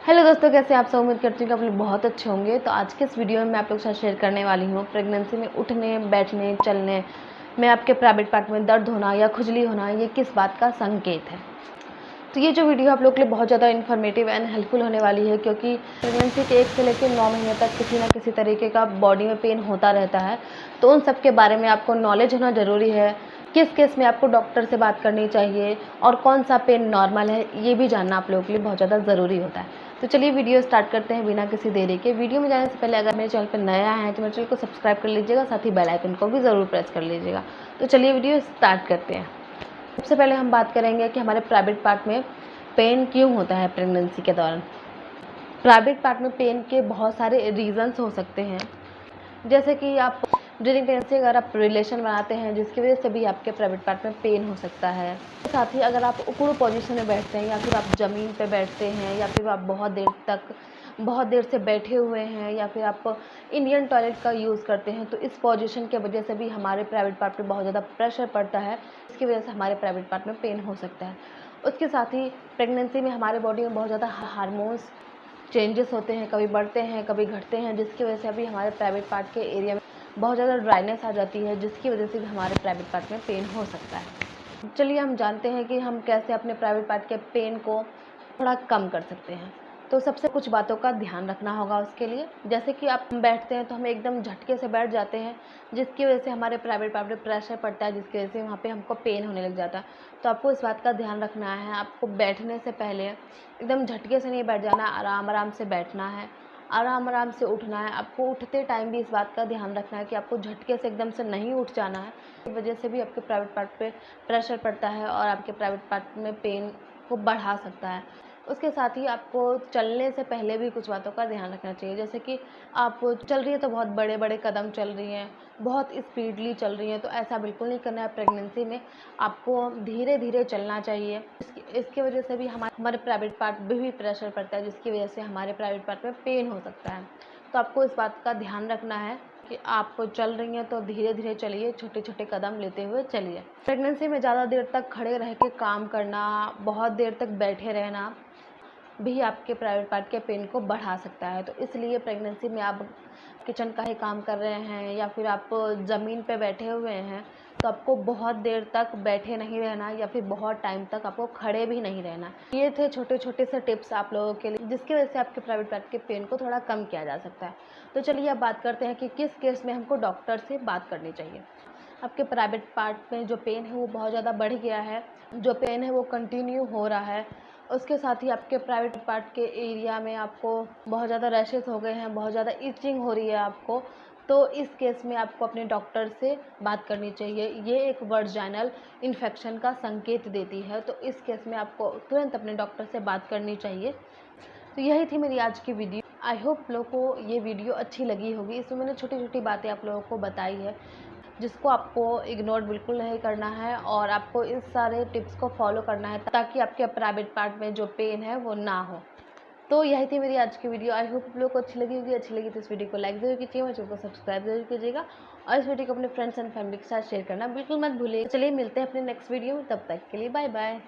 Hello दोस्तों, कैसे आप सब। उम्मीद करती हूँ कि आप लोग बहुत अच्छे होंगे। तो आज के इस वीडियो में मैं आप लोग के साथ शेयर करने वाली हूँ प्रेगनेंसी में उठने, बैठने, चलने में आपके प्राइवेट पार्ट में दर्द होना या खुजली होना, ये किस बात का संकेत है। तो ये जो वीडियो आप लोग के लिए बहुत ज़्यादा इन्फॉर्मेटिव एंड हेल्पफुल होने वाली है, क्योंकि प्रेगनेंसी के 1 से लेकर 9 महीने तक किसी ना किसी तरीके का बॉडी में पेन होता रहता है। तो उन सब के बारे में आपको नॉलेज होना ज़रूरी है। किस केस में आपको डॉक्टर से बात करनी चाहिए और कौन सा पेन नॉर्मल है, ये भी जानना आप लोगों के लिए बहुत ज़्यादा ज़रूरी होता है। तो चलिए वीडियो स्टार्ट करते हैं बिना किसी देरी के। वीडियो में जाने से पहले अगर मेरे चैनल पर नया है तो मेरे चैनल को सब्सक्राइब कर लीजिएगा, साथ ही बेल आइकन को भी ज़रूर प्रेस कर लीजिएगा। तो चलिए वीडियो स्टार्ट करते हैं। सबसे पहले हम बात करेंगे कि हमारे प्राइवेट पार्ट में पेन क्यों होता है प्रेगनेंसी के दौरान। प्राइवेट पार्ट में पेन के बहुत सारे रीज़न्स हो सकते हैं, जैसे कि आप ड्यूरिंग प्रेगनेंसी अगर आप रिलेशन बनाते हैं जिसकी वजह से भी आपके प्राइवेट पार्ट में पेन हो सकता है। साथ ही अगर आप उकड़ू पोजीशन में बैठते हैं या फिर आप ज़मीन पे बैठते हैं या फिर आप बहुत देर से बैठे हुए हैं या फिर आप इंडियन टॉयलेट का यूज़ करते हैं, तो इस पोजीशन की वजह से भी हमारे प्राइवेट पार्ट पे बहुत ज़्यादा प्रेशर पड़ता है, इसकी वजह से हमारे प्राइवेट पार्ट में पेन हो सकता है। उसके साथ ही प्रेगनेंसी में हमारे बॉडी में बहुत ज़्यादा हार्मोन्स चेंजेस होते हैं, कभी बढ़ते हैं कभी घटते हैं, जिसकी वजह से अभी हमारे प्राइवेट पार्ट के एरिया में बहुत ज़्यादा ड्राइनेस आ जाती है, जिसकी वजह से भी हमारे प्राइवेट पार्ट में पेन हो सकता है। चलिए हम जानते हैं कि हम कैसे अपने प्राइवेट पार्ट के पेन को थोड़ा कम कर सकते हैं। तो सबसे कुछ बातों का ध्यान रखना होगा उसके लिए। जैसे कि आप बैठते हैं तो हमें एकदम झटके से बैठ जाते हैं, जिसकी वजह से हमारे प्राइवेट पार्ट में प्रेशर पड़ता है, जिसकी वजह से वहाँ पे हमको पेन होने लग जाता है। तो आपको इस बात का ध्यान रखना है, आपको बैठने से पहले एकदम झटके से नहीं बैठ जाना, आराम आराम से बैठना है, आराम आराम से उठना है। आपको उठते टाइम भी इस बात का ध्यान रखना है कि आपको झटके से एकदम से नहीं उठ जाना है, इस वजह से भी आपके प्राइवेट पार्ट पे प्रेशर पड़ता है और आपके प्राइवेट पार्ट में पेन को बढ़ा सकता है। उसके साथ ही आपको चलने से पहले भी कुछ बातों का ध्यान रखना चाहिए, जैसे कि आप चल रही है तो बहुत बड़े बड़े कदम चल रही हैं, बहुत स्पीडली चल रही हैं, तो ऐसा बिल्कुल नहीं करना है। प्रेगनेंसी में आपको धीरे धीरे चलना चाहिए। इसकी वजह से भी हमारे प्राइवेट पार्ट पे भी प्रेशर पड़ता है, जिसकी वजह से हमारे प्राइवेट पार्ट में पेन हो सकता है। तो आपको इस बात का ध्यान रखना है कि आप चल रही हैं तो धीरे धीरे चलिए, छोटे छोटे कदम लेते हुए चलिए। प्रेगनेंसी में ज़्यादा देर तक खड़े रह के काम करना, बहुत देर तक बैठे रहना भी आपके प्राइवेट पार्ट के पेन को बढ़ा सकता है। तो इसलिए प्रेगनेंसी में आप किचन का ही काम कर रहे हैं या फिर आप ज़मीन पे बैठे हुए हैं, तो आपको बहुत देर तक बैठे नहीं रहना या फिर बहुत टाइम तक आपको खड़े भी नहीं रहना। ये थे छोटे छोटे से टिप्स आप लोगों के लिए, जिसकी वजह से आपके प्राइवेट पार्ट के पेन को थोड़ा कम किया जा सकता है। तो चलिए अब बात करते हैं कि किस केस में हमको डॉक्टर से बात करनी चाहिए। आपके प्राइवेट पार्ट में जो पेन है वो बहुत ज़्यादा बढ़ गया है, जो पेन है वो कंटिन्यू हो रहा है। उसके साथ ही आपके प्राइवेट पार्ट के एरिया में आपको बहुत ज़्यादा रैशेस हो गए हैं, बहुत ज़्यादा इचिंग हो रही है आपको, तो इस केस में आपको अपने डॉक्टर से बात करनी चाहिए। ये एक वर्जाइनल इन्फेक्शन का संकेत देती है, तो इस केस में आपको तुरंत अपने डॉक्टर से बात करनी चाहिए। तो यही थी मेरी आज की वीडियो। आई होप आप लोगों को ये वीडियो अच्छी लगी होगी। इसमें मैंने छोटी छोटी बातें आप लोगों को बताई है, जिसको आपको इग्नोर बिल्कुल नहीं करना है और आपको इस सारे टिप्स को फॉलो करना है, ताकि आपके प्राइवेट पार्ट में जो पेन है वो ना हो। तो यही थी मेरी आज की वीडियो। आई होप आप लोगों को अच्छी लगी होगी। अच्छी लगी तो इस वीडियो को लाइक ज़रूर कीजिएगा, मेरे चैनल को सब्सक्राइब जरूर कीजिएगा और इस वीडियो को अपने फ्रेंड्स एंड फैमिली के साथ शेयर करना बिल्कुल मत भूलिएगा। चलिए मिलते हैं अपने नेक्स्ट वीडियो में, तब तक के लिए बाय बाय।